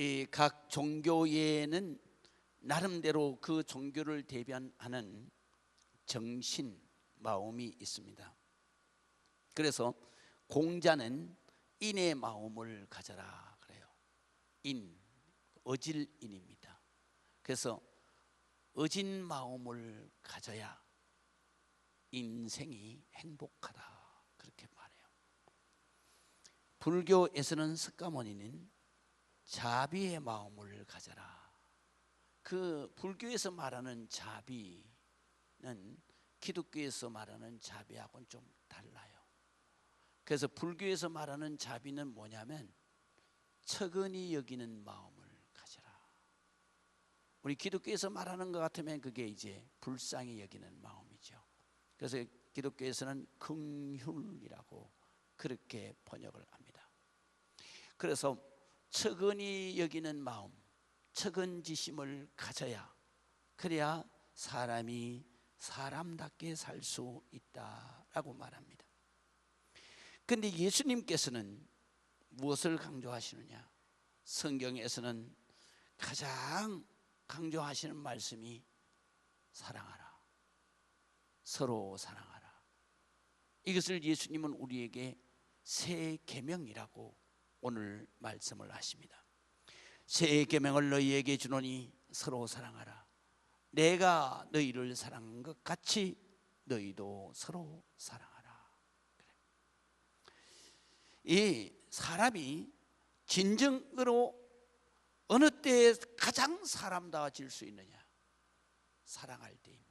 이 각 종교에는 나름대로 그 종교를 대변하는 정신, 마음이 있습니다. 그래서 공자는 인의 마음을 가져라 그래요. 인, 어질인입니다. 그래서 어진 마음을 가져야 인생이 행복하다 그렇게 말해요. 불교에서는 석가모니는 자비의 마음을 가져라. 그 불교에서 말하는 자비는 기독교에서 말하는 자비하고는 좀 달라요. 그래서 불교에서 말하는 자비는 뭐냐면 척은히 여기는 마음을 가져라. 우리 기독교에서 말하는 것 같으면 그게 이제 불쌍히 여기는 마음이죠. 그래서 기독교에서는 긍휼이라고 그렇게 번역을 합니다. 그래서 척은히 여기는 마음, 척은지심을 가져야, 그래야 사람이 사람답게 살 수 있다라고 말합니다. 그런데 예수님께서는 무엇을 강조하시느냐? 성경에서는 가장 강조하시는 말씀이 사랑하라, 서로 사랑하라. 이것을 예수님은 우리에게 새 계명이라고 오늘 말씀을 하십니다. 새 계명을 너희에게 주노니 서로 사랑하라. 내가 너희를 사랑한 것 같이 너희도 서로 사랑하라. 이 사람이 진정으로 어느 때에 가장 사람다워질 수 있느냐? 사랑할 때입니다.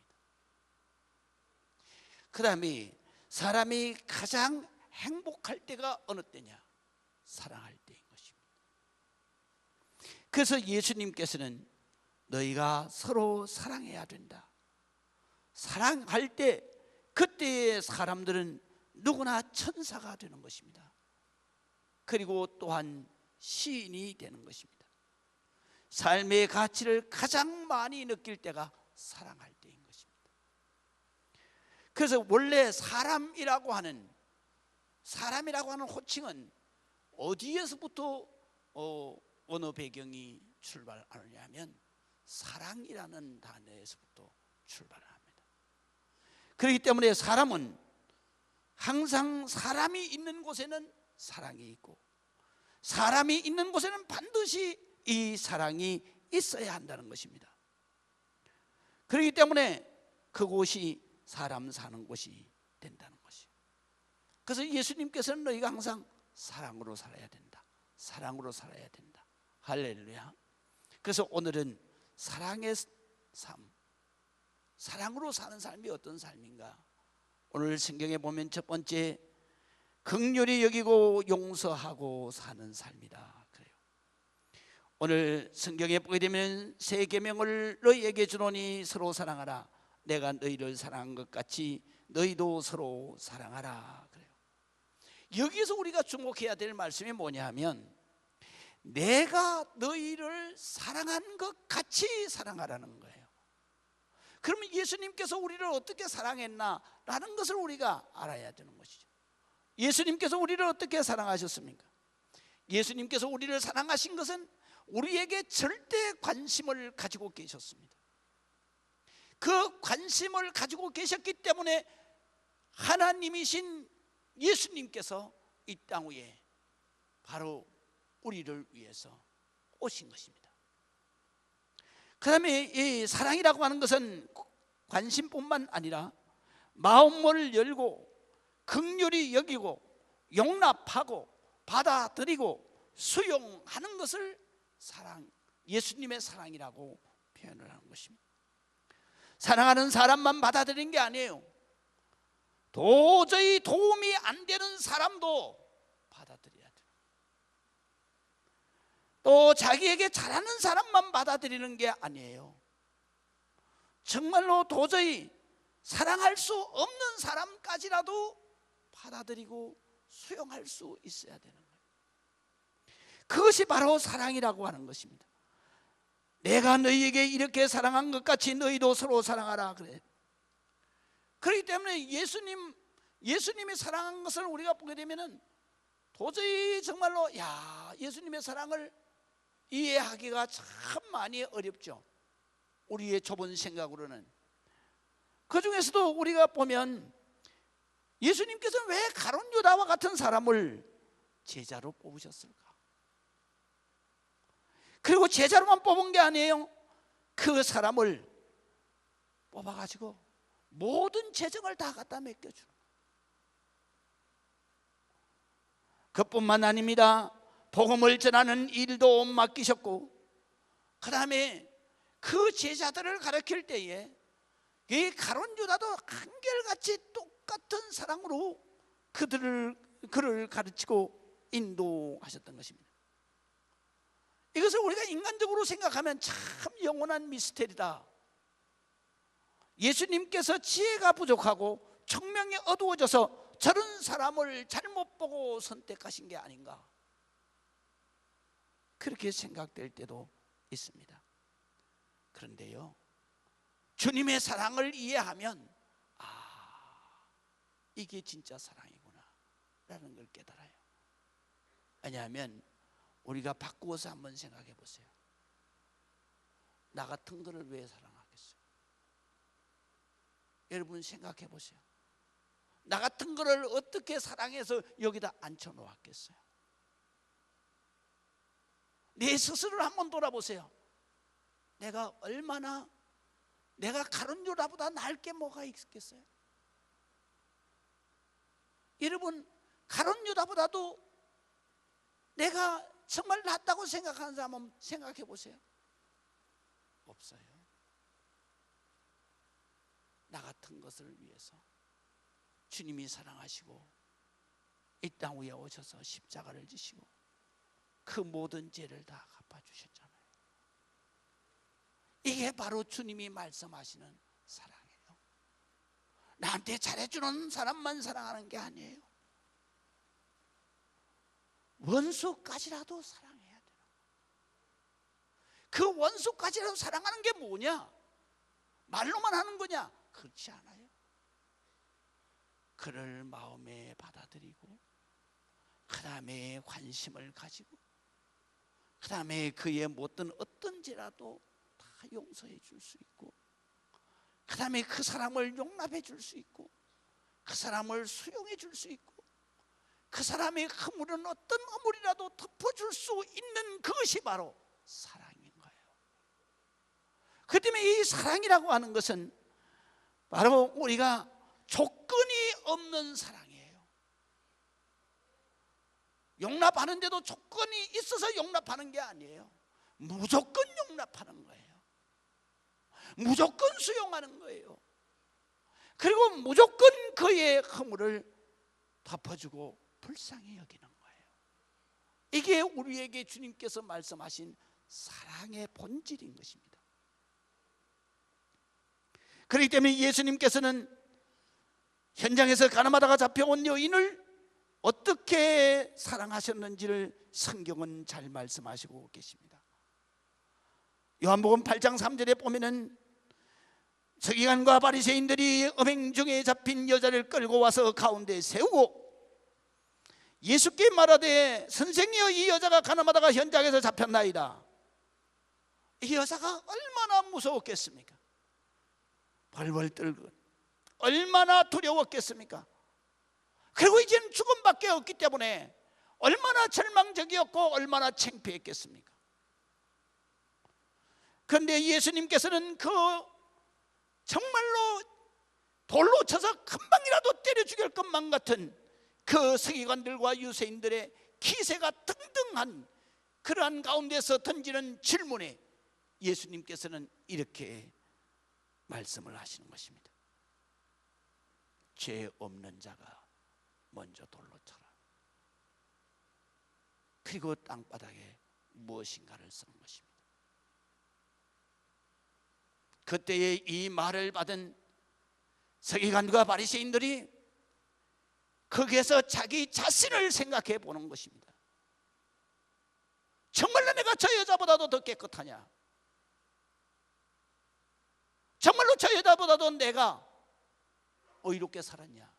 그 다음에 사람이 가장 행복할 때가 어느 때냐? 사랑할 때인 것입니다. 그래서 예수님께서는 너희가 서로 사랑해야 된다. 사랑할 때 그때의 사람들은 누구나 천사가 되는 것입니다. 그리고 또한 시인이 되는 것입니다. 삶의 가치를 가장 많이 느낄 때가 사랑할 때인 것입니다. 그래서 원래 사람이라고 하는 호칭은 어디에서부터 어느 배경이 출발하느냐 하면 사랑이라는 단어에서부터 출발을 합니다. 그렇기 때문에 사람은 항상 사람이 있는 곳에는 사랑이 있고 사람이 있는 곳에는 반드시 이 사랑이 있어야 한다는 것입니다. 그렇기 때문에 그곳이 사람 사는 곳이 된다는 것이에요. 그래서 예수님께서는 너희가 항상 사랑으로 살아야 된다. 사랑으로 살아야 된다. 할렐루야. 그래서 오늘은 사랑의 삶, 사랑으로 사는 삶이 어떤 삶인가? 오늘 성경에 보면 첫 번째, 긍휼히 여기고 용서하고 사는 삶이다 그래요. 오늘 성경에 보게 되면 새 계명을 너희에게 주노니 서로 사랑하라. 내가 너희를 사랑한 것 같이 너희도 서로 사랑하라 그래요. 여기서 우리가 주목해야 될 말씀이 뭐냐 하면 내가 너희를 사랑한 것 같이 사랑하라는 거예요. 그러면 예수님께서 우리를 어떻게 사랑했나라는 것을 우리가 알아야 되는 것이죠. 예수님께서 우리를 어떻게 사랑하셨습니까? 예수님께서 우리를 사랑하신 것은 우리에게 절대 관심을 가지고 계셨습니다. 그 관심을 가지고 계셨기 때문에 하나님이신 예수님께서 이 땅 위에 바로 우리를 위해서 오신 것입니다. 그 다음에 이 사랑이라고 하는 것은 관심뿐만 아니라 마음을 열고 긍휼히 여기고 용납하고 받아들이고 수용하는 것을 예수님의 사랑이라고 표현을 하는 것입니다. 사랑하는 사람만 받아들이는 게 아니에요. 도저히 도움이 안 되는 사람도 받아들여야 돼요. 또 자기에게 잘하는 사람만 받아들이는 게 아니에요. 정말로 도저히 사랑할 수 없는 사람까지라도 받아들이고 수용할 수 있어야 되는 거예요. 그것이 바로 사랑이라고 하는 것입니다. 내가 너희에게 이렇게 사랑한 것 같이 너희도 서로 사랑하라 그래. 그렇기 때문에 예수님이 사랑한 것을 우리가 보게 되면은 도저히 정말로 예수님의 사랑을 이해하기가 참 많이 어렵죠. 우리의 좁은 생각으로는. 그 중에서도 우리가 보면 예수님께서는 왜 가룟 유다와 같은 사람을 제자로 뽑으셨을까? 그리고 제자로만 뽑은 게 아니에요. 그 사람을 뽑아가지고 모든 재정을 다 갖다 맡겨주는, 그뿐만 아닙니다. 복음을 전하는 일도 맡기셨고, 그 다음에 그 제자들을 가르칠 때에 이 가룟 유다도 한결같이 똑같은 사랑으로 그를 가르치고 인도하셨던 것입니다. 이것을 우리가 인간적으로 생각하면 참 영원한 미스테리다. 예수님께서 지혜가 부족하고 청명이 어두워져서 저런 사람을 잘못 보고 선택하신 게 아닌가, 그렇게 생각될 때도 있습니다. 그런데요, 주님의 사랑을 이해하면 이게 진짜 사랑이구나 라는 걸 깨달아요. 왜냐하면 우리가 바꾸어서 한번 생각해 보세요. 나 같은 거를 왜 사랑하겠어요? 여러분 생각해 보세요. 나 같은 거를 어떻게 사랑해서 여기다 앉혀 놓았겠어요? 내 스스로를 한번 돌아보세요. 내가 가룟 유다보다 나을 게 뭐가 있겠어요? 여러분, 가룟 유다보다도 내가 정말 낫다고 생각하는 사람 한번 생각해 보세요. 없어요. 나 같은 것을 위해서 주님이 사랑하시고 이 땅 위에 오셔서 십자가를 지시고 그 모든 죄를 다 갚아주셨잖아요. 이게 바로 주님이 말씀하시는 사랑이에요. 나한테 잘해주는 사람만 사랑하는 게 아니에요. 원수까지라도 사랑해야 돼요. 그 원수까지라도 사랑하는 게 뭐냐? 말로만 하는 거냐? 그렇지 않아요. 그를 마음에 받아들이고, 그 다음에 관심을 가지고, 그 다음에 그의 못된 어떤 죄라도 다 용서해 줄 수 있고, 그 다음에 그 사람을 용납해 줄 수 있고, 그 사람을 수용해 줄 수 있고, 그 사람의 허물은 어떤 허물이라도 덮어줄 수 있는 그것이 바로 사랑인 거예요. 그 때문에 이 사랑이라고 하는 것은 바로 우리가 조건이 없는 사랑이에요. 용납하는데도 조건이 있어서 용납하는 게 아니에요. 무조건 용납하는 거예요. 무조건 수용하는 거예요. 그리고 무조건 그의 허물을 덮어주고 불쌍히 여기는 거예요. 이게 우리에게 주님께서 말씀하신 사랑의 본질인 것입니다. 그렇기 때문에 예수님께서는 현장에서 가늠하다가 잡혀온 여인을 어떻게 사랑하셨는지를 성경은 잘 말씀하시고 계십니다. 요한복음 8장 3절에 보면은 서기관과 바리새인들이 음행 중에 잡힌 여자를 끌고 와서 가운데 세우고 예수께 말하되 선생이여, 이 여자가 가늠하다가 현장에서 잡혔나이다. 이 여자가 얼마나 무서웠겠습니까? 벌벌 떨고 얼마나 두려웠겠습니까? 그리고 이제는 죽음밖에 없기 때문에 얼마나 절망적이었고 얼마나 창피했겠습니까? 그런데 예수님께서는 그 정말로 돌로 쳐서 금방이라도 때려 죽일 것만 같은 그 서기관들과 유세인들의 기세가 등등한 그러한 가운데서 던지는 질문에 예수님께서는 이렇게 말씀을 하시는 것입니다. 죄 없는 자가 먼저 돌로 쳐라. 그리고 땅바닥에 무엇인가를 쓰는 것입니다. 그때에 이 말을 받은 서기관과 바리새인들이 거기에서 자기 자신을 생각해 보는 것입니다. 정말로 내가 저 여자보다도 더 깨끗하냐? 정말로 저 여자보다도 내가 의롭게 살았냐?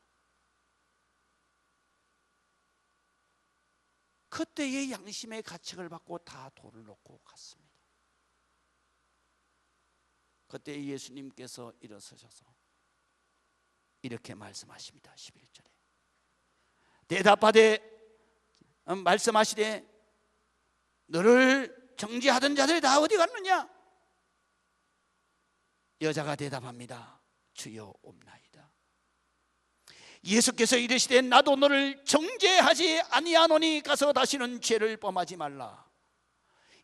그때의 양심의 가책을 받고 다 돌을 놓고 갔습니다. 그때 예수님께서 일어서셔서 이렇게 말씀하십니다. 11절에 대답하되 말씀하시되 너를 정죄하던 자들이 다 어디 갔느냐? 여자가 대답합니다. 주여 없나이다. 예수께서 이르시되 나도 너를 정죄하지 아니하노니 가서 다시는 죄를 범하지 말라.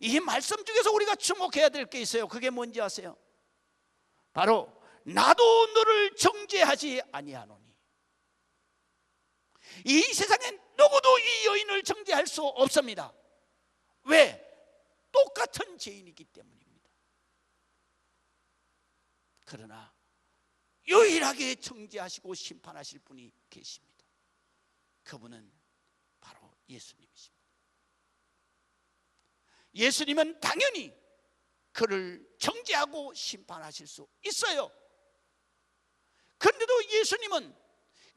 이 말씀 중에서 우리가 주목해야 될 게 있어요. 그게 뭔지 아세요? 바로 나도 너를 정죄하지 아니하노니. 이 세상에 누구도 이 여인을 정죄할 수 없습니다. 왜? 똑같은 죄인이기 때문입니다. 그러나 유일하게 정죄하시고 심판하실 분이 계십니다. 그분은 바로 예수님이십니다. 예수님은 당연히 그를 정죄하고 심판하실 수 있어요. 그런데도 예수님은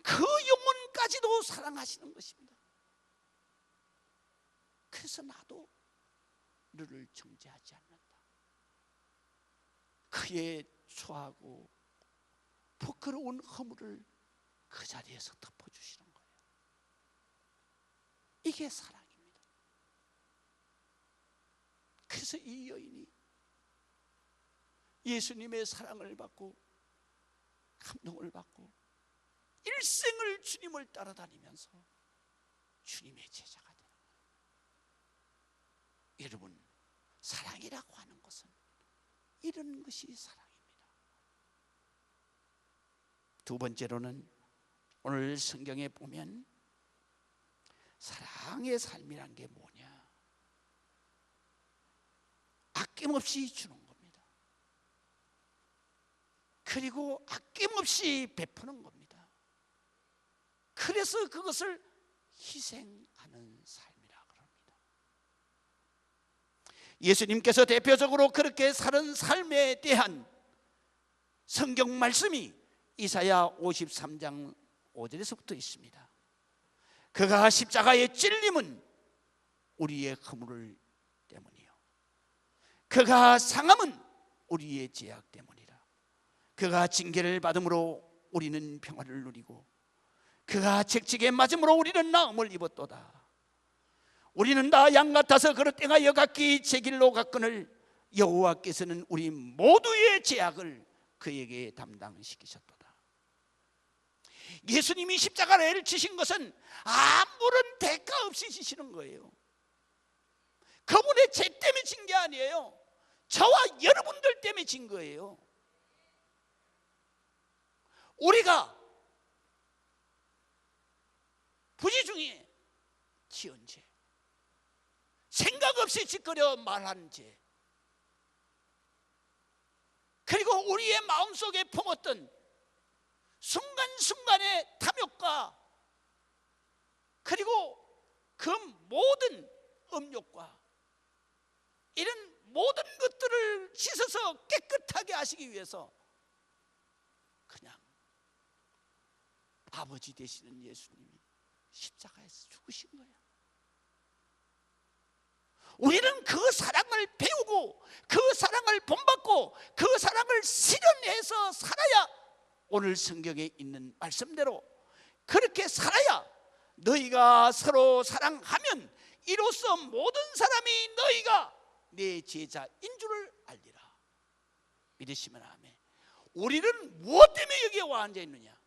그 영혼까지도 사랑하시는 것입니다. 그래서 나도 너를 정죄하지 않는다. 그의 추하고 부끄러운 허물을 그 자리에서 덮어주시는 거예요. 이게 사랑입니다. 그래서 이 여인이 예수님의 사랑을 받고 감동을 받고 일생을 주님을 따라다니면서 주님의 제자가 되는 거예요. 여러분, 사랑이라고 하는 것은 이런 것이 사랑입니다. 두 번째로는 오늘 성경에 보면 사랑의 삶이란 게 뭐냐? 아낌없이 주는 겁니다. 그리고 아낌없이 베푸는 겁니다. 그래서 그것을 희생하는 삶이라 그럽니다. 예수님께서 대표적으로 그렇게 사는 삶에 대한 성경 말씀이 이사야 53장 5절에서부터 있습니다. 그가 십자가에 찔림은 우리의 허물 때문이요, 그가 상함은 우리의 죄악 때문이라. 그가 징계를 받음으로 우리는 평화를 누리고 그가 책찍에 맞음으로 우리는 나음을 입었도다. 우리는 다 양 같아서 그릇 땡하여 각기 제 길로 갔거늘 여호와께서는 우리 모두의 죄악을 그에게 담당시키셨도다. 예수님이 십자가를 지신 것은 아무런 대가 없이 지시는 거예요. 그분의 죄 때문에 진 게 아니에요. 저와 여러분들 때문에 진 거예요. 우리가 부지 중에 지은 죄, 생각 없이 짓거려 말한 죄, 그리고 우리의 마음속에 품었던 순간순간의 탐욕과 그리고 그 모든 음욕과 이런 모든 것들을 씻어서 깨끗하게 하시기 위해서 그냥 아버지 되시는 예수님이 십자가에서 죽으신 거예요. 우리는 그 사랑을 배우고 그 사랑을 본받고 그 사랑을 실현해서 살아야 오늘 성경에 있는 말씀대로 그렇게 살아야 너희가 서로 사랑하면 이로써 모든 사람이 너희가 내 제자인 줄을 알리라. 믿으시면 아멘. 우리는 무엇 때문에 여기에 와 앉아 있느냐?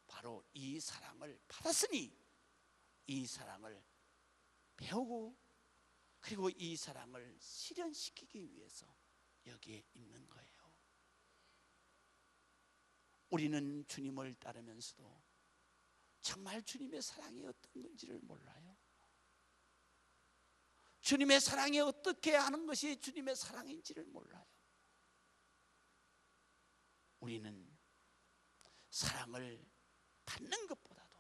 바로 이 사랑을 받았으니 이 사랑을 배우고 그리고 이 사랑을 실현시키기 위해서 여기에 있는 거예요. 우리는 주님을 따르면서도 정말 주님의 사랑이 어떤 건지를 몰라요. 주님의 사랑이 어떻게 하는 것이 주님의 사랑인지를 몰라요. 우리는 사랑을 받는 것보다도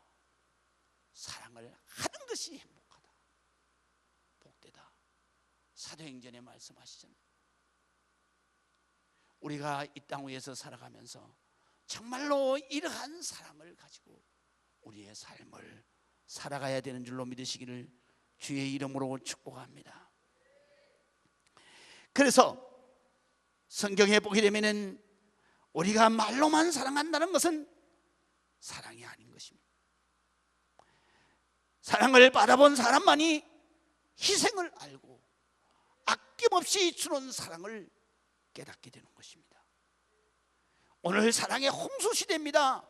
사랑을 하는 것이 행복하다, 복되다. 사도행전에 말씀하시잖아요. 우리가 이 땅 위에서 살아가면서 정말로 이러한 사랑을 가지고 우리의 삶을 살아가야 되는 줄로 믿으시기를 주의 이름으로 축복합니다. 그래서 성경에 보게 되면은 우리가 말로만 사랑한다는 것은 사랑이 아닌 것입니다. 사랑을 받아본 사람만이 희생을 알고 아낌없이 주는 사랑을 깨닫게 되는 것입니다. 오늘 사랑의 홍수 시대입니다.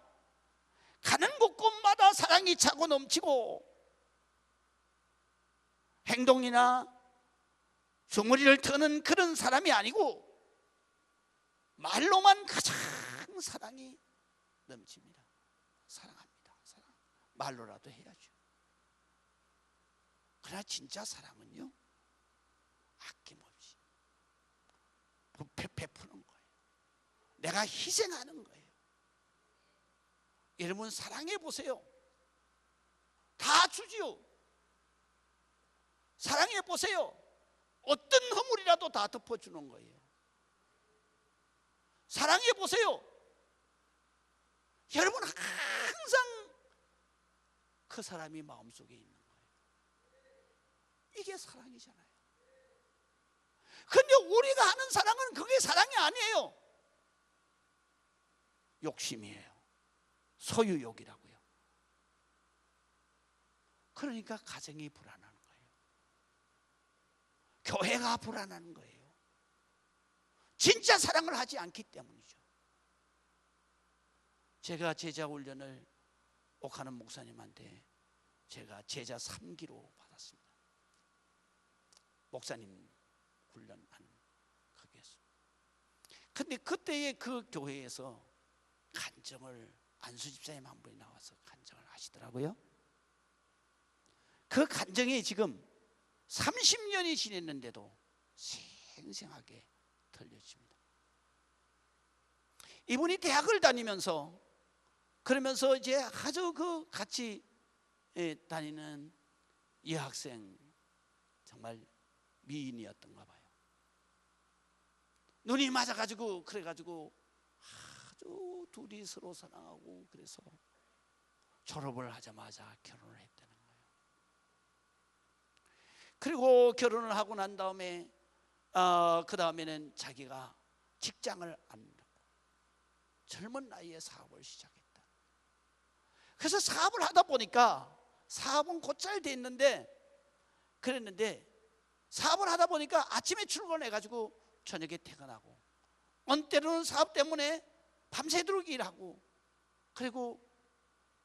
가는 곳곳마다 사랑이 차고 넘치고 행동이나 주머니를 트는 그런 사람이 아니고 말로만 가장 사랑이 넘칩니다. 사랑합니다. 사랑. 말로라도 해야죠. 그러나 진짜 사랑은요, 아낌없이 베푸는 거예요. 내가 희생하는 거예요. 여러분 사랑해 보세요. 다 주지요. 사랑해 보세요. 어떤 허물이라도 다 덮어주는 거예요. 사랑해 보세요. 여러분 항상 그 사람이 마음속에 있는 거예요. 이게 사랑이잖아요. 근데 우리가 하는 사랑은 그게 사랑이 아니에요. 욕심이에요. 소유욕이라고요. 그러니까 가정이 불안한 거예요. 교회가 불안한 거예요. 진짜 사랑을 하지 않기 때문이죠. 제가 제자 훈련을 옥하는 목사님한테 제가 제자 3기로 받았습니다. 목사님 훈련하는 거기에서. 근데 그때의 그 교회에서 간증을 안수 집사님 한 분이 나와서 간증을 하시더라고요. 그 간증이 지금 30년이 지났는데도 생생하게 들려집니다. 이분이 대학을 다니면서 그러면서 이제 아주 그 같이 다니는 여학생 정말 미인이었던가 봐요. 눈이 맞아가지고 그래가지고 아주 둘이 서로 사랑하고 그래서 졸업을 하자마자 결혼을 했다는 거예요. 그리고 결혼을 하고 난 다음에 그 다음에는 자기가 직장을 안 놓고 젊은 나이에 사업을 시작했다. 그래서 사업을 하다 보니까 사업은 곧잘 돼 있는데 그랬는데 사업을 하다 보니까 아침에 출근해가지고 저녁에 퇴근하고 어느 때로는 사업 때문에 밤새도록 일하고 그리고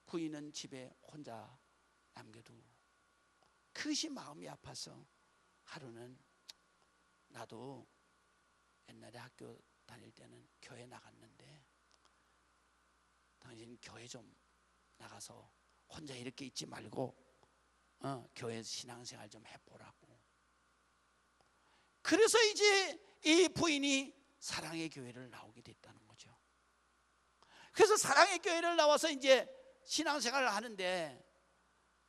부인은 집에 혼자 남겨두고 그것이 마음이 아파서 하루는 나도 옛날에 학교 다닐 때는 교회 나갔는데 당신 교회 좀 나가서 혼자 이렇게 있지 말고 교회 신앙생활 좀 해보라고. 그래서 이제 이 부인이 사랑의 교회를 나오게 됐다는 거죠. 그래서 사랑의 교회를 나와서 이제 신앙생활을 하는데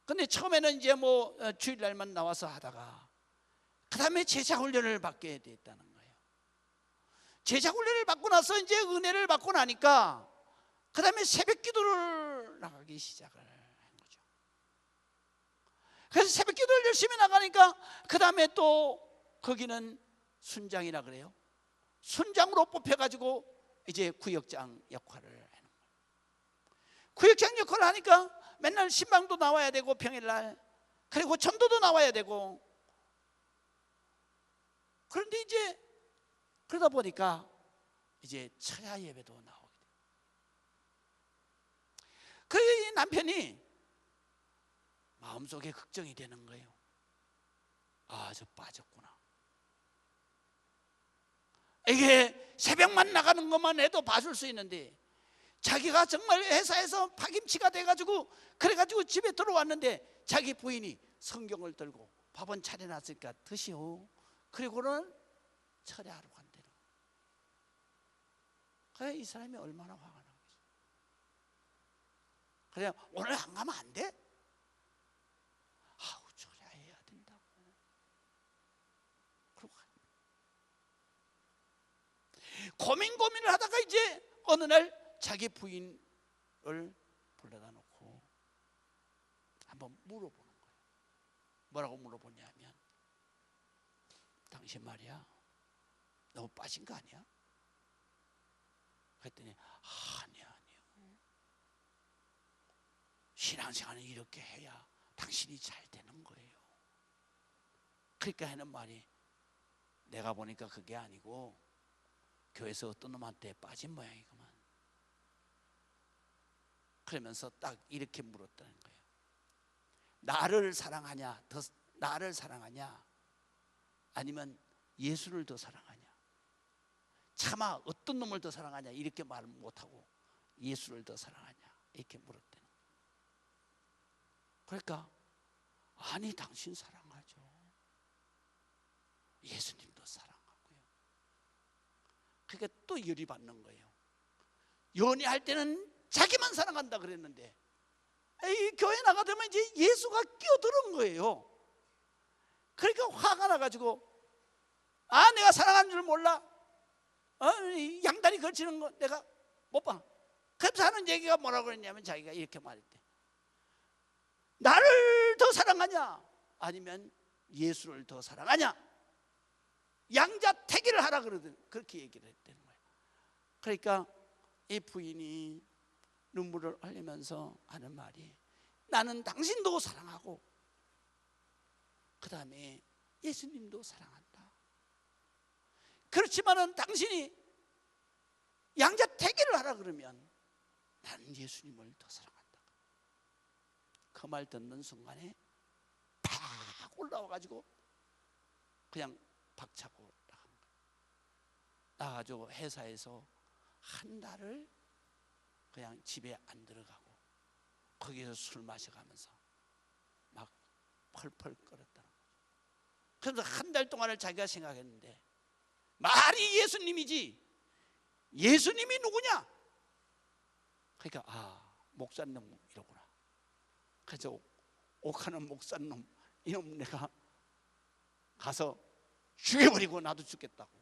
근데 처음에는 이제 뭐 주일날만 나와서 하다가 그 다음에 제자훈련을 받게 됐다는 거예요. 제자훈련을 받고 나서 이제 은혜를 받고 나니까 그 다음에 새벽 기도를 나가기 시작을 한 거죠. 그래서 새벽 기도를 열심히 나가니까 그 다음에 또 거기는 순장이라 그래요. 순장으로 뽑혀가지고 이제 구역장 역할을 하는 거예요. 구역장 역할을 하니까 맨날 신방도 나와야 되고 평일날 그리고 전도도 나와야 되고 그런데 이제 그러다 보니까 이제 처야 예배도 나오게 돼요. 그 남편이 마음속에 걱정이 되는 거예요. 아, 저 빠졌구나. 이게 새벽만 나가는 것만 해도 봐줄 수 있는데 자기가 정말 회사에서 파김치가 돼가지고 그래가지고 집에 들어왔는데 자기 부인이 성경을 들고 밥은 차려놨으니까 드시오. 그리고는 철회하러 간대요. 그래 이 사람이 얼마나 화가 나겠어. 그래 오늘 안 가면 안 돼? 아우 철회해야 된다고. 그러고 고민을 하다가 이제 어느 날 자기 부인을 불러다 놓고 한번 물어보는 거예요. 뭐라고 물어보냐면, 당신 말이야 너무 빠진 거 아니야? 그랬더니 아니야. 신앙생활은 이렇게 해야 당신이 잘 되는 거예요. 그러니까 하는 말이, 내가 보니까 그게 아니고 교회에서 어떤 놈한테 빠진 모양이구만. 그러면서 딱 이렇게 물었다는 거예요. 나를 사랑하냐, 나를 사랑하냐, 아니면 예수를 더 사랑하냐? 차마 어떤 놈을 더 사랑하냐 이렇게 말 못하고 예수를 더 사랑하냐 이렇게 물었대요. 그러니까 아니 당신 사랑하죠. 예수님도 사랑하고요. 그러니까 또 열이 받는 거예요. 연애할 때는 자기만 사랑한다 그랬는데 이 교회 나가면 이제 예수가 끼어드는 거예요. 그러니까 화가 나가지고, 내가 사랑하는 줄 몰라? 양다리 걸치는 거 내가 못 봐. 그래서 하는 얘기가 뭐라고 그랬냐면, 자기가 이렇게 말했대. 나를 더 사랑하냐 아니면 예수를 더 사랑하냐, 양자택일을 하라 그러더니 그렇게 얘기를 했다는 거예요. 그러니까 이 부인이 눈물을 흘리면서 하는 말이, 나는 당신도 사랑하고 그 다음에 예수님도 사랑한다. 그렇지만은 당신이 양자택일을 하라 그러면 나는 예수님을 더 사랑한다. 그 말 듣는 순간에 팍 올라와가지고 그냥 박차고 나가지고 회사에서 한 달을 그냥 집에 안 들어가고 거기서 술 마셔가면서 막 펄펄 끓었다는 거죠. 그래서 한 달 동안을 자기가 생각했는데, 말이 예수님이지 예수님이 누구냐? 그러니까 목사님 이러구나. 그래서 옥하는 목사님 이놈 내가 가서 죽여버리고 나도 죽겠다고.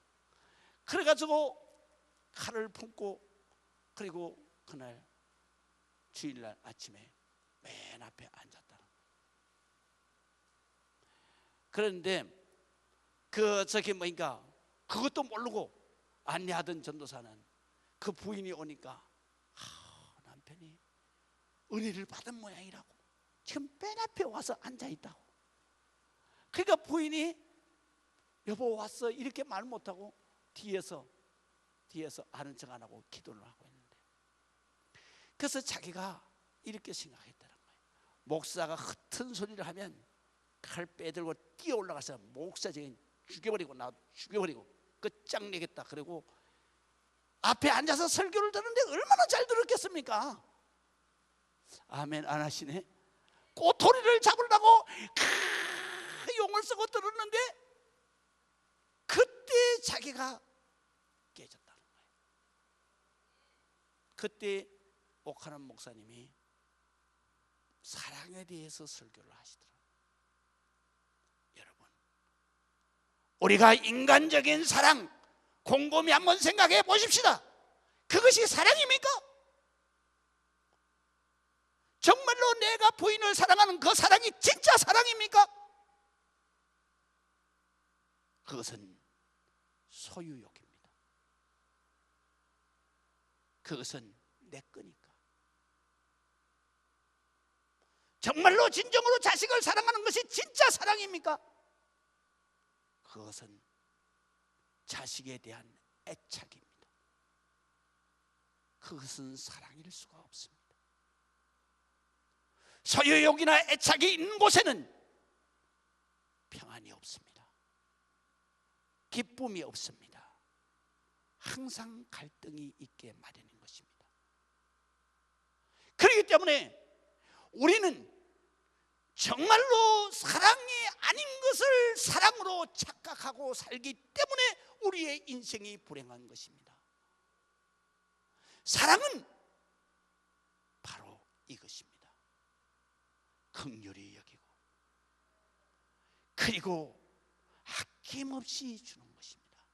그래가지고 칼을 품고, 그리고 그날 주일날 아침에 맨 앞에 앉았다. 그런데 그것도 모르고 안내하던 전도사는 그 부인이 오니까 남편이 은혜를 받은 모양이라고 지금 맨 앞에 와서 앉아있다고. 그러니까 부인이 여보 왔어 이렇게 말 못하고 뒤에서 아는 척 안 하고 기도를 하고 있는데, 그래서 자기가 이렇게 생각했다는 거예요. 목사가 흩은 소리를 하면 칼 빼들고 뛰어 올라가서 목사 저기 죽여버리고 나 죽여버리고 끝장내겠다. 그리고 앞에 앉아서 설교를 듣는데 얼마나 잘 들었겠습니까? 아멘 안 하시네. 꼬토리를 잡으려고 용을 쓰고 들었는데 그때 자기가 깨졌다는 거예요. 그때 옥하는 목사님이 사랑에 대해서 설교를 하시더라고요. 여러분, 우리가 인간적인 사랑 곰곰이 한번 생각해 보십시다. 그것이 사랑입니까? 정말로 내가 부인을 사랑하는 그 사랑이 진짜 사랑입니까? 그것은 소유욕입니다. 그것은 내 거니까. 정말로 진정으로 자식을 사랑하는 것이 진짜 사랑입니까? 그것은 자식에 대한 애착입니다. 그것은 사랑일 수가 없습니다. 소유욕이나 애착이 있는 곳에는 평안이 없습니다. 기쁨이 없습니다. 항상 갈등이 있게 마련인 것입니다. 그렇기 때문에 우리는 정말로 사랑이 아닌 것을 사랑으로 착각하고 살기 때문에 우리의 인생이 불행한 것입니다. 사랑은 바로 이것입니다. 긍휼히 여기고 그리고 아낌없이 주는 것입니다.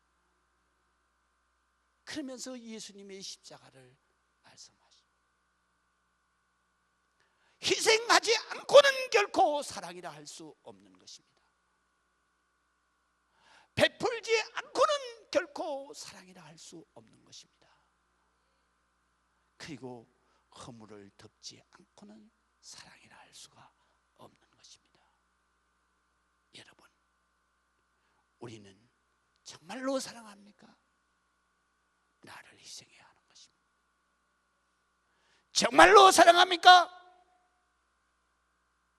그러면서 예수님의 십자가를 말씀하십니다. 희생하지 않고는 결코 사랑이라 할 수 없는 것입니다. 베풀지 않고는 결코 사랑이라 할 수 없는 것입니다. 그리고 허물을 덮지 않고는 사랑이라 할 수가 없는 것입니다. 여러분, 우리는 정말로 사랑합니까? 나를 희생해야 하는 것입니다. 정말로 사랑합니까?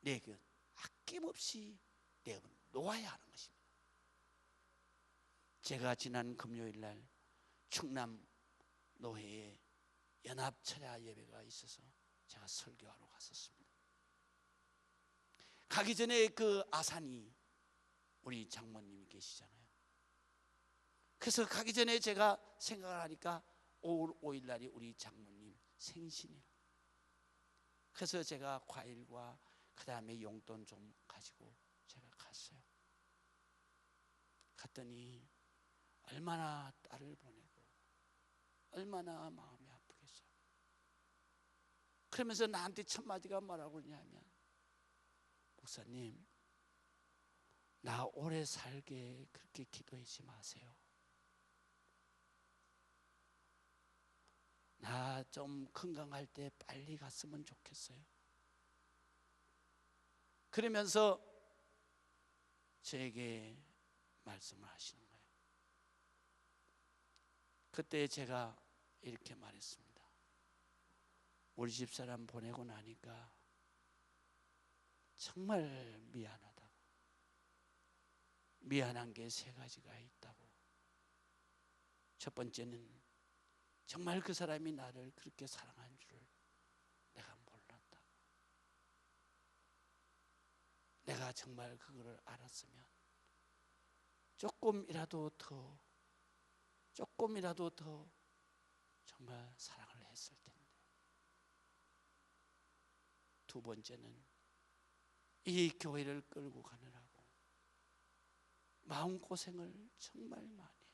내 것 아낌없이 내 것 놓아야 하는 것입니다. 제가 지난 금요일 날 충남 노회에 연합 철야 예배가 있어서 제가 설교하러 갔었습니다. 가기 전에 그 아산이 우리 장모님이 계시잖아요. 그래서 가기 전에 제가 생각을 하니까 5월 5일 날이 우리 장모님 생신이에요. 그래서 제가 과일과 그 다음에 용돈 좀 가지고 제가 갔어요. 갔더니 얼마나 딸을 보내고 얼마나 마음이 아프겠어요. 그러면서 나한테 첫 마디가 뭐라고 그러냐면, 목사님, 나 오래 살게 그렇게 기도하지 마세요. 나 좀 건강할 때 빨리 갔으면 좋겠어요. 그러면서 저에게 말씀을 하시는 거예요. 그때 제가 이렇게 말했습니다. 우리 집사람 보내고 나니까 정말 미안하다고. 미안한 게 3가지가 있다고. 첫 번째는 정말 그 사람이 나를 그렇게 사랑한 줄을 내가 몰랐다. 내가 정말 그거를 알았으면 조금이라도 더 정말 사랑을 했을 텐데. 두 번째는 이 교회를 끌고 가느라고 마음고생을 정말 많이 했어요.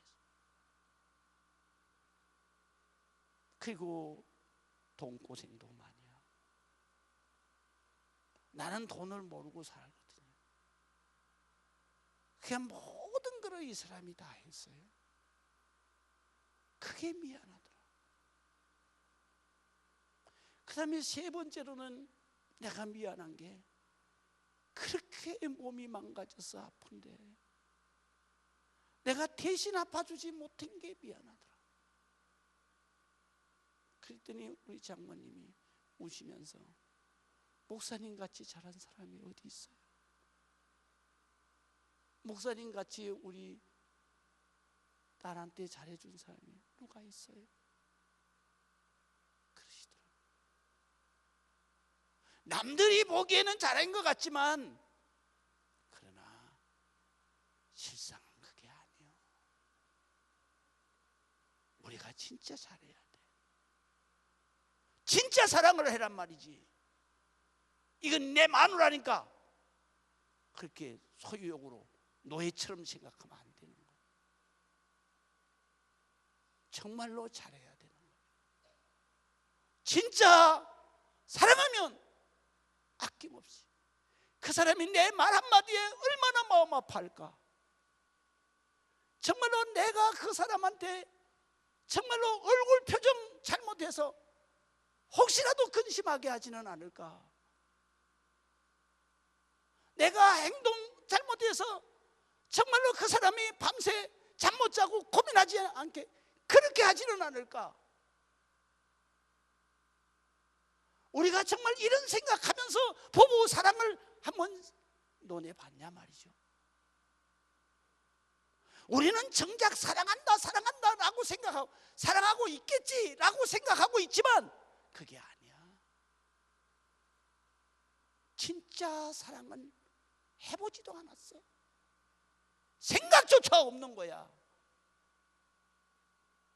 그리고 돈고생도 많이 하고. 나는 돈을 모르고 살거든요. 그냥 모든 걸 이 사람이 다 했어요. 그게 미안하더라. 그 다음에 3번째로는 내가 미안한 게, 그렇게 몸이 망가져서 아픈데 내가 대신 아파주지 못한 게 미안하더라. 그랬더니 우리 장모님이 우시면서, 목사님 같이 잘한 사람이 어디 있어요? 목사님 같이 우리 딸한테 잘해준 사람이 누가 있어요? 그러시더라고요. 남들이 보기에는 잘한 것 같지만, 그러나 실상은 그게 아니에요. 우리가 진짜 잘해야 돼. 진짜 사랑을 해란 말이지. 이건 내 마누라니까 그렇게 소유욕으로 노예처럼 생각하면 안 되는 거예요. 정말로 잘해야 되는 거예요. 진짜 사랑하면 아낌없이. 그 사람이 내 말 한마디에 얼마나 마음 아파할까. 정말로 내가 그 사람한테 정말로 얼굴 표정 잘못해서 혹시라도 근심하게 하지는 않을까. 내가 행동 잘못해서 정말로 그 사람이 밤새 잠 못 자고 고민하지 않게 그렇게 하지는 않을까. 우리가 정말 이런 생각하면서 부부 사랑을 한번 논해봤냐 말이죠. 우리는 정작 사랑한다 라고 생각하고 사랑하고 있겠지 라고 생각하고 있지만 그게 아니야. 진짜 사랑은 해보지도 않았어. 생각조차 없는 거야.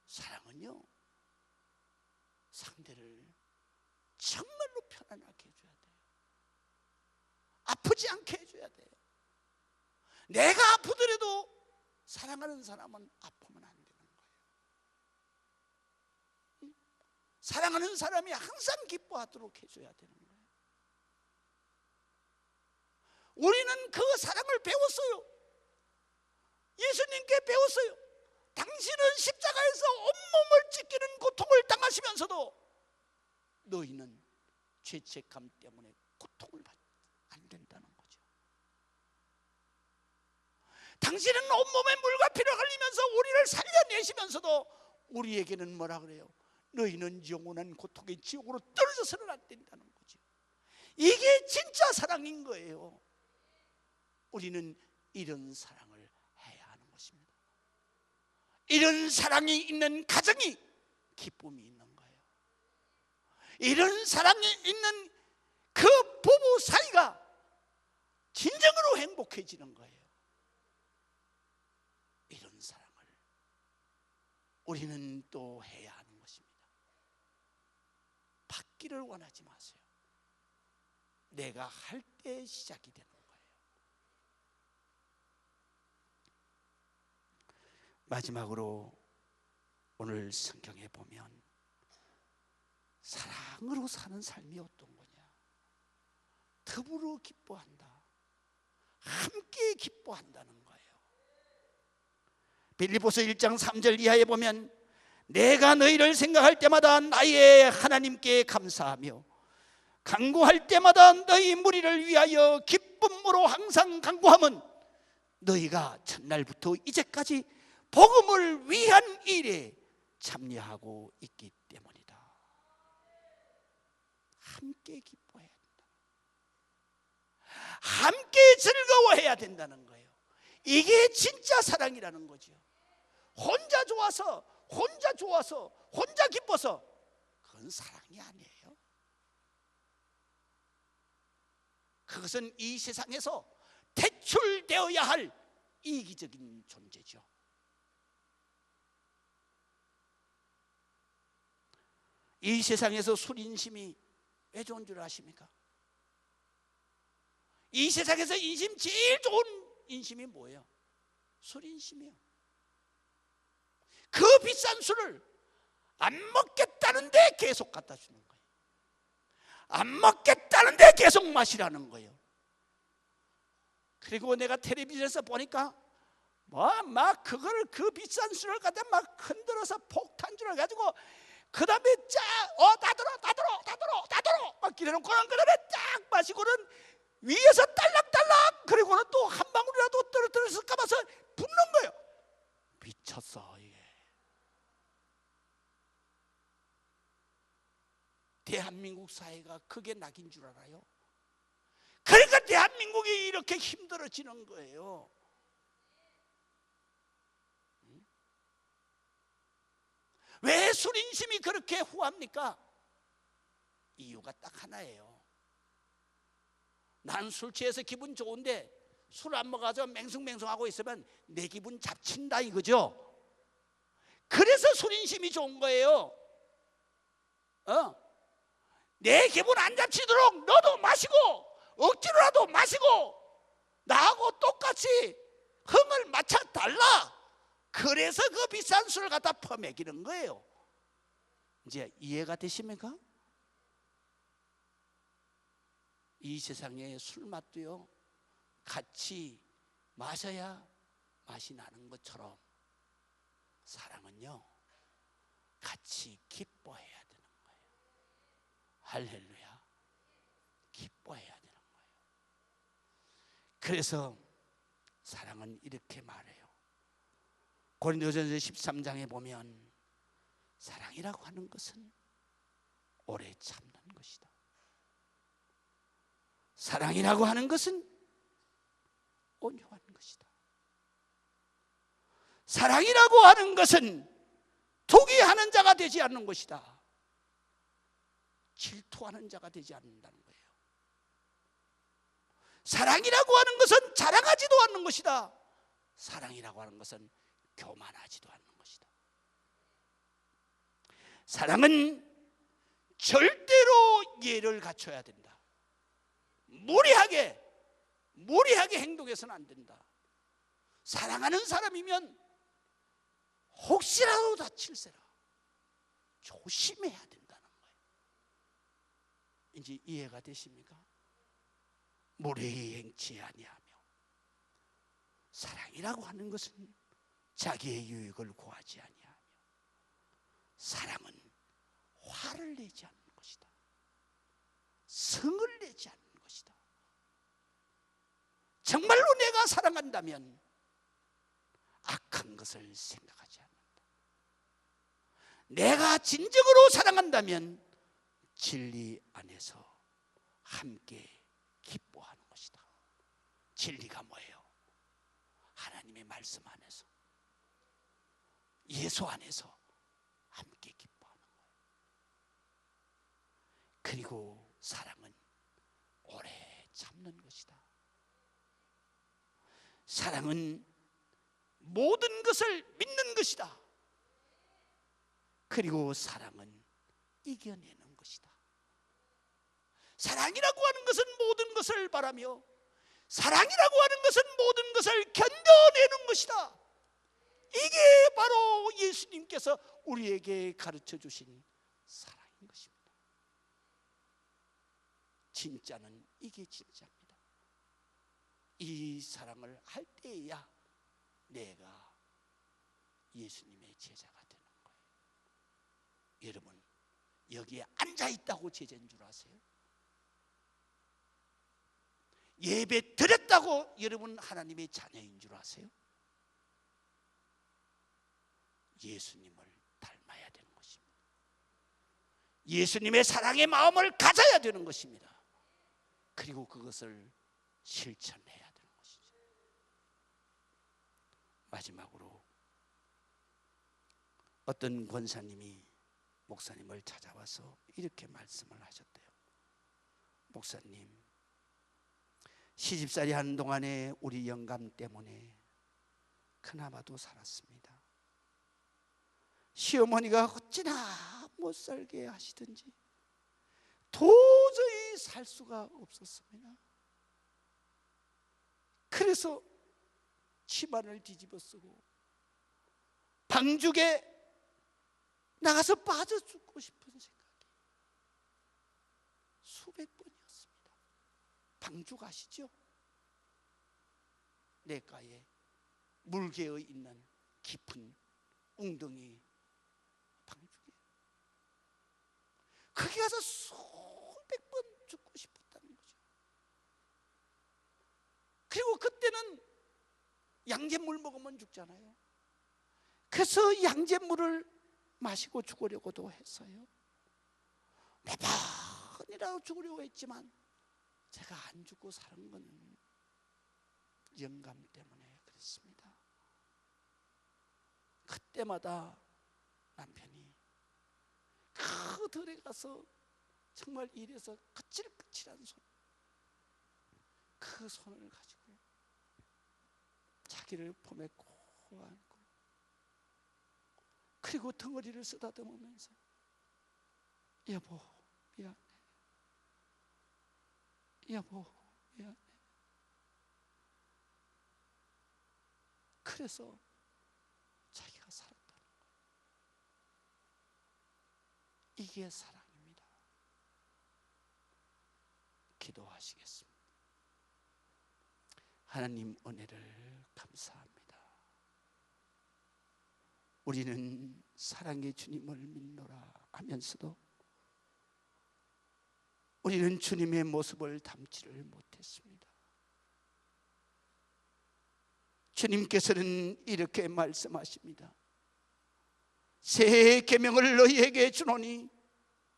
사랑은요, 상대를 정말로 편안하게 해줘야 돼요. 아프지 않게 해줘야 돼요. 내가 아프더라도 사랑하는 사람은 아프면 안 되는 거예요. 사랑하는 사람이 항상 기뻐하도록 해줘야 되는 거예요. 우리는 그 사랑을 배웠어요. 예수님께 배웠어요. 당신은 십자가에서 온몸을 찢기는 고통을 당하시면서도 너희는 죄책감 때문에 고통을 받지 안 된다는 거죠. 당신은 온몸에 물과 피를 흘리면서 우리를 살려내시면서도 우리에게는 뭐라 그래요? 너희는 영원한 고통의 지옥으로 떨어져서는 안 된다는 거죠. 이게 진짜 사랑인 거예요. 우리는 이런 사랑을 해야 하는 것입니다. 이런 사랑이 있는 가정이 기쁨이 있는 거예요. 이런 사랑이 있는 그 부부 사이가 진정으로 행복해지는 거예요. 이런 사랑을 우리는 또 해야 하는 것입니다. 받기를 원하지 마세요. 내가 할 때 시작이 되는 거예요. 마지막으로 오늘 성경에 보면 사랑으로 사는 삶이 어떤 거냐? 더불어 기뻐한다. 함께 기뻐한다는 거예요. 빌립보서 1장 3절 이하에 보면 내가 너희를 생각할 때마다 나의 하나님께 감사하며 간구할 때마다 너희 무리를 위하여 기쁨으로 항상 간구함은 너희가 첫날부터 이제까지 복음을 위한 일에 참여하고 있기 때문이다. 함께 기뻐해야 된다. 함께 즐거워해야 된다는 거예요. 이게 진짜 사랑이라는 거죠. 혼자 좋아서 혼자 기뻐서 그건 사랑이 아니에요. 그것은 이 세상에서 퇴출되어야 할 이기적인 존재죠. 이 세상에서 술인심이 왜 좋은 줄 아십니까? 이 세상에서 인심 제일 좋은 인심이 뭐예요? 술인심이에요. 그 비싼 술을 안 먹겠다는데 계속 갖다 주는 거예요. 안 먹겠다는데 계속 마시라는 거예요. 그리고 내가 텔레비전에서 보니까 막 그거를 그 비싼 술을 갖다 막 흔들어서 폭탄주를 가지고 그 다음에 다 들어 막 기대놓고는 그 다음에 딱 마시고는 위에서 딸락딸락 그리고는 또 한 방울이라도 떨어뜨렸을까 봐서 붓는 거예요. 미쳤어 이게. 대한민국 사회가 그게 낙인 줄 알아요? 그러니까 대한민국이 이렇게 힘들어지는 거예요. 왜 술인심이 그렇게 후합니까? 이유가 딱 하나예요. 난 술 취해서 기분 좋은데 술 안 먹어서 맹숭맹숭하고 있으면 내 기분 잡친다 이거죠. 그래서 술인심이 좋은 거예요. 내 기분 안 잡치도록 너도 마시고 억지로라도 마시고 나하고 똑같이 흥을 맞춰달라. 그래서 그 비싼 술을 갖다 퍼먹이는 거예요. 이제 이해가 되십니까? 이 세상의 술 맛도요 같이 마셔야 맛이 나는 것처럼 사랑은요 같이 기뻐해야 되는 거예요. 할렐루야. 기뻐해야 되는 거예요. 그래서 사랑은 이렇게 말해요. 고린도전서 13장에 보면 사랑이라고 하는 것은 오래 참는 것이다. 사랑이라고 하는 것은 온유한 것이다. 사랑이라고 하는 것은 독이하는 자가 되지 않는 것이다. 질투하는 자가 되지 않는다는 거예요. 사랑이라고 하는 것은 자랑하지도 않는 것이다. 사랑이라고 하는 것은 교만하지도 않는 것이다. 사랑은 절대로 예를 갖춰야 된다. 무리하게 행동해서는 안 된다. 사랑하는 사람이면 혹시라도 다칠세라 조심해야 된다는 거예요. 이제 이해가 되십니까? 무례히 행치 아니하며. 사랑이라고 하는 것은 자기의 유익을 구하지 아니하며, 사랑은 화를 내지 않는 것이다. 성을 내지 않는 것이다. 정말로 내가 사랑한다면 악한 것을 생각하지 않는다. 내가 진정으로 사랑한다면 진리 안에서 함께 기뻐하는 것이다. 진리가 뭐예요? 하나님의 말씀 안에서, 예수 안에서 함께 기뻐하는 거예요. 그리고 사랑은 오래 참는 것이다. 사랑은 모든 것을 믿는 것이다. 그리고 사랑은 이겨내는 것이다. 사랑이라고 하는 것은 모든 것을 바라며, 사랑이라고 하는 것은 모든 것을 견뎌내는 것이다. 이게 바로 예수님께서 우리에게 가르쳐 주신 사랑인 것입니다. 진짜는 이게 진짜입니다. 이 사랑을 할 때에야 내가 예수님의 제자가 되는 거예요. 여러분, 여기에 앉아 있다고 제자인 줄 아세요? 예배 드렸다고 여러분 하나님의 자녀인 줄 아세요? 예수님을 닮아야 되는 것입니다. 예수님의 사랑의 마음을 가져야 되는 것입니다. 그리고 그것을 실천해야 되는 것이죠. 마지막으로 어떤 권사님이 목사님을 찾아와서 이렇게 말씀을 하셨대요. 목사님, 시집살이 하는 동안에 우리 영감 때문에 그나마도 살았습니다. 시어머니가 어찌나 못 살게 하시든지 도저히 살 수가 없었습니다. 그래서 치마를 뒤집어 쓰고 방죽에 나가서 빠져 죽고 싶은 생각이 수백 번이었습니다. 방죽 아시죠? 냇가에 물개어 있는 깊은 웅덩이 방죽이에요. 거기 가서 수백 번 죽고 싶었다는 거죠. 그리고 그때는 양잿물 먹으면 죽잖아요. 그래서 양잿물을 마시고 죽으려고도 했어요. 몇 번이라도 죽으려고 했지만 제가 안 죽고 사는 건 영감 때문에 그랬습니다. 그때마다 남편이 그 들에 가서 정말 이래서 거칠거칠한 손, 그 손을 가지고 자기를 품에 꼭 안고, 그리고 덩어리를 쓰다듬으면서 여보 미안해, 여보 미안해. 그래서 자기가 살았다는 거예요. 이게 사랑입니다. 기도하시겠습니다. 하나님 은혜를 감사합니다. 우리는 사랑의 주님을 믿노라 하면서도 우리는 주님의 모습을 담지를 못했습니다. 주님께서는 이렇게 말씀하십니다. 새 계명을 너희에게 주노니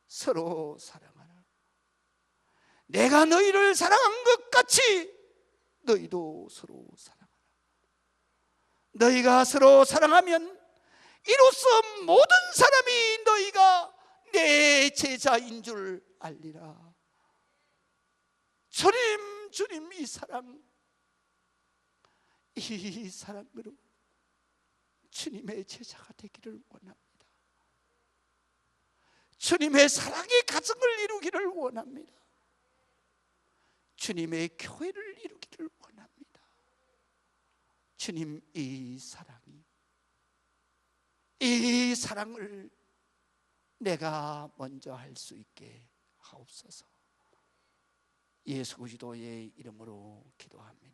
서로 사랑하라. 내가 너희를 사랑한 것 같이 너희도 서로 사랑하라. 너희가 서로 사랑하면 이로써 모든 사람이 너희가 내 제자인 줄 알리라. 주님 이 사랑으로 주님의 제자가 되기를 원합니다. 주님의 사랑의 가정을 이루기를 원합니다. 주님의 교회를 이루기를 원합니다. 주님, 이 사랑을 내가 먼저 할 수 있게 하옵소서. 예수 그리스도의 이름으로 기도합니다.